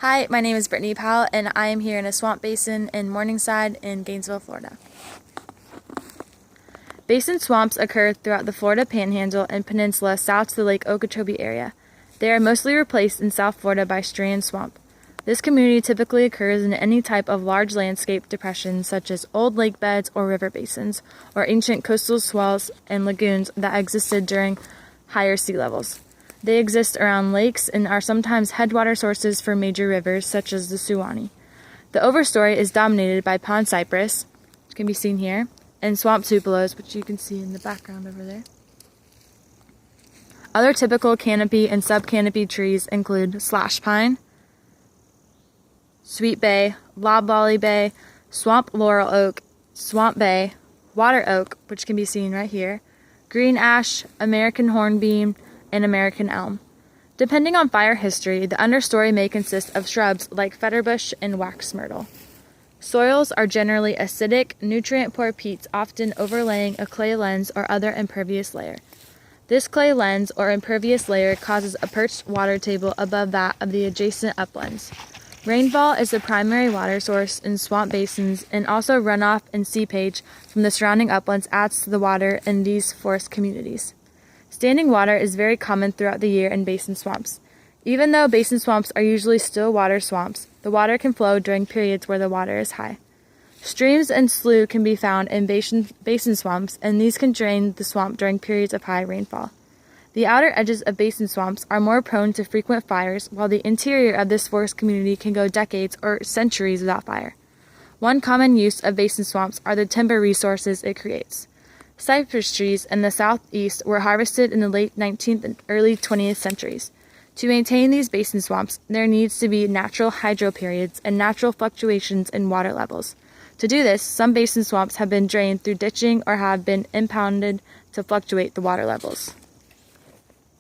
Hi, my name is Brittany Powell, and I am here in a swamp basin in Morningside in Gainesville, Florida. Basin swamps occur throughout the Florida Panhandle and Peninsula south to the Lake Okeechobee area. They are mostly replaced in South Florida by Strand Swamp. This community typically occurs in any type of large landscape depressions such as old lake beds or river basins, or ancient coastal swells and lagoons that existed during higher sea levels. They exist around lakes and are sometimes headwater sources for major rivers such as the Suwannee. The overstory is dominated by pond cypress, which can be seen here, and swamp tupelos, which you can see in the background over there. Other typical canopy and subcanopy trees include slash pine, sweet bay, loblolly bay, swamp laurel oak, swamp bay, water oak, which can be seen right here, green ash, American hornbeam, and American elm. Depending on fire history, the understory may consist of shrubs like fetterbush and wax myrtle. Soils are generally acidic, nutrient-poor peats, often overlaying a clay lens or other impervious layer. This clay lens or impervious layer causes a perched water table above that of the adjacent uplands. Rainfall is the primary water source in swamp basins, and also runoff and seepage from the surrounding uplands adds to the water in these forest communities. Standing water is very common throughout the year in basin swamps. Even though basin swamps are usually still water swamps, the water can flow during periods where the water is high. Streams and sloughs can be found in basin swamps, and these can drain the swamp during periods of high rainfall. The outer edges of basin swamps are more prone to frequent fires, while the interior of this forest community can go decades or centuries without fire. One common use of basin swamps are the timber resources it creates. Cypress trees in the southeast were harvested in the late 19th and early 20th centuries. To maintain these basin swamps, there needs to be natural hydro periods and natural fluctuations in water levels. To do this, some basin swamps have been drained through ditching or have been impounded to fluctuate the water levels.